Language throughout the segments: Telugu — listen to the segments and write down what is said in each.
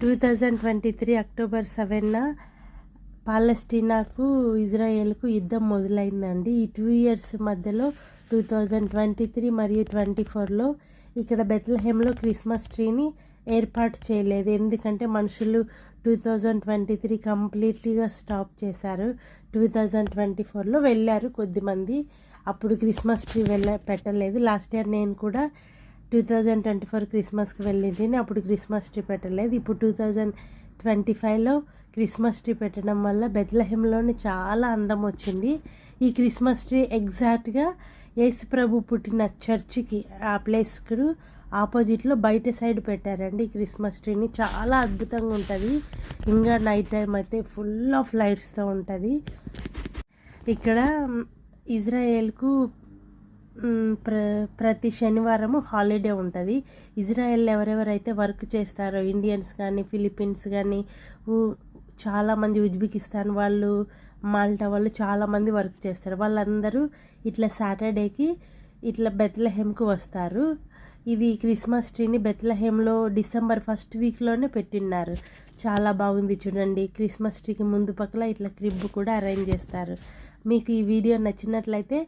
2023 అక్టోబర్ 7న పాలెస్టీనాకు ఇజ్రాయెల్కు యుద్ధం మొదలైందండి. ఈ 2 ఇయర్స్ మధ్యలో 2023 మరియు 24లో ఇక్కడ బెత్లెహేమ్లో క్రిస్మస్ ట్రీని ఏర్పాటు చేయలేదు. ఎందుకంటే మనుషులు 2023 కంప్లీట్లీగా స్టాప్ చేశారు. 2024లో వెళ్ళారు కొద్దిమంది, అప్పుడు క్రిస్మస్ ట్రీ పెట్టలేదు. లాస్ట్ ఇయర్ నేను కూడా 2024 క్రిస్మస్కి వెళ్ళింటిని, అప్పుడు క్రిస్మస్ ట్రీ పెట్టలేదు. ఇప్పుడు 2025లో క్రిస్మస్ ట్రీ పెట్టడం వల్ల బెత్లెహేమ్లోని చాలా అందం వచ్చింది. ఈ క్రిస్మస్ ట్రీ ఎగ్జాక్ట్గా యేసుప్రభు పుట్టిన చర్చికి, ఆ ప్లేస్కు ఆపోజిట్లో బయట సైడ్ పెట్టారండి ఈ క్రిస్మస్ ట్రీని. చాలా అద్భుతంగా ఉంటుంది. ఇంకా నైట్ టైం అయితే ఫుల్ ఆఫ్ లైట్స్తో ఉంటుంది. ఇక్కడ ఇజ్రాయెల్కు ప్రతి శనివారము హాలిడే ఉంటుంది. ఇజ్రాయెల్ ఎవరెవరైతే వర్క్ చేస్తారో, ఇండియన్స్ కానీ, ఫిలిప్పీన్స్ కానీ, చాలామంది ఉజ్బెకిస్తాన్ వాళ్ళు, మాల్టా వాళ్ళు చాలామంది వర్క్ చేస్తారు. వాళ్ళందరూ ఇట్లా సాటర్డేకి ఇట్లా బెత్లెహేమ్కు వస్తారు. ఇది క్రిస్మస్ ట్రీని బెత్లెహేమ్లో డిసెంబర్ 1st వీక్లోనే పెట్టిన్నారు. చాలా బాగుంది చూడండి. క్రిస్మస్ ట్రీకి ముందు పక్కల ఇట్లా క్రిబ్ కూడా అరేంజ్ చేస్తారు. మీకు ఈ వీడియో నచ్చినట్లయితే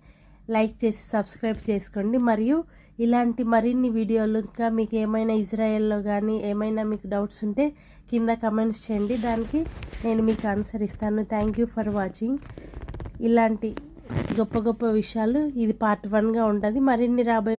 లైక్ చేసి సబ్స్క్రైబ్ చేసుకోండి. మరియు ఇలాంటి మరిన్ని వీడియోలు, ఇంకా మీకు ఏమైనా ఇజ్రాయెల్లో కానీ ఏమైనా మీకు డౌట్స్ ఉంటే కింద కమెంట్స్ చేయండి, దానికి నేను మీకు ఆన్సర్ ఇస్తాను. Thank you for watching. ఇలాంటి గొప్ప గొప్ప విషయాలు ఇది పార్ట్ 1గా ఉంటుంది. మరిన్ని రాబోయే